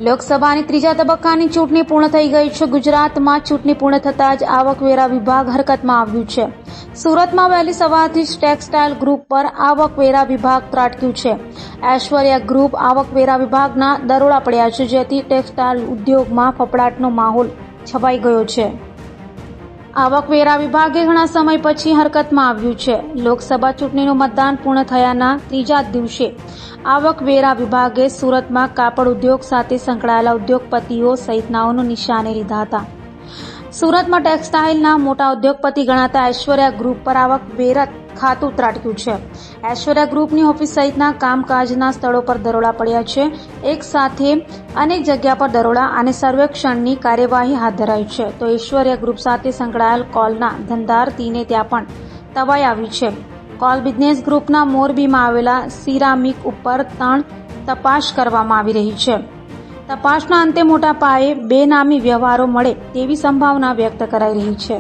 લોકસભાની ત્રીજા તબક્કાની ચૂંટણી પૂર્ણ થઈ ગઈ છે. ગુજરાતમાં ચૂંટણી પૂર્ણ થતાં જ આવકવેરા વિભાગ હરકતમાં આવ્યું છે. સુરતમાં વહેલી સવારથી જ ટેક્સટાઇલ ગ્રુપ પર આવકવેરા વિભાગ ત્રાટક્યું છે. ઐશ્વર્યા ગ્રુપ આવકવેરા વિભાગના દરોડા પડ્યા છે, જેથી ટેક્સટાઇલ ઉદ્યોગમાં ફફડાટનો માહોલ છવાઈ ગયો છે. આવકવેરા વિભાગે ઘણા સમય પછી હરકતમાં આવ્યું છે. લોકસભા ચૂંટણીનું મતદાન પૂર્ણ થયાના ત્રીજા દિવસે આવકવેરા વિભાગે સુરતમાં કાપડ ઉદ્યોગ સાથે સંકળાયેલા ઉદ્યોગપતિઓ સહિતનાઓનું નિશાને લીધા હતા. સુરતમાં ટેક્સટાઇલના મોટા ઉદ્યોગપતિ ગણાતા ઐશ્વર્યા ગ્રુપ પર આવકવેરા ખાતું ત્રાટક્યું છે. ઐશ્વર્યા ગ્રુપની ઓફિસ સહિતના કામકાજના સ્થળો પર દરોડા પડ્યા છે. એક સાથે અનેક જગ્યા પર દરોડા અને સર્વેક્ષણની કાર્યવાહી હાથ ધરાઈ છે. તો ઐશ્વર્યા ગ્રુપ સાથે સંકળાયેલ કોલના ધંધાર્થીને ત્યાં પણ તવાઈ આવી છે. કોલ બિઝનેસ ગ્રુપના મોરબીમાં આવેલા સિરામિક ઉપર તપાસ કરવામાં આવી રહી છે. તપાસના અંતે મોટા પાયે બેનામી વ્યવહારો મળે તેવી સંભાવના વ્યક્ત કરાઈ રહી છે.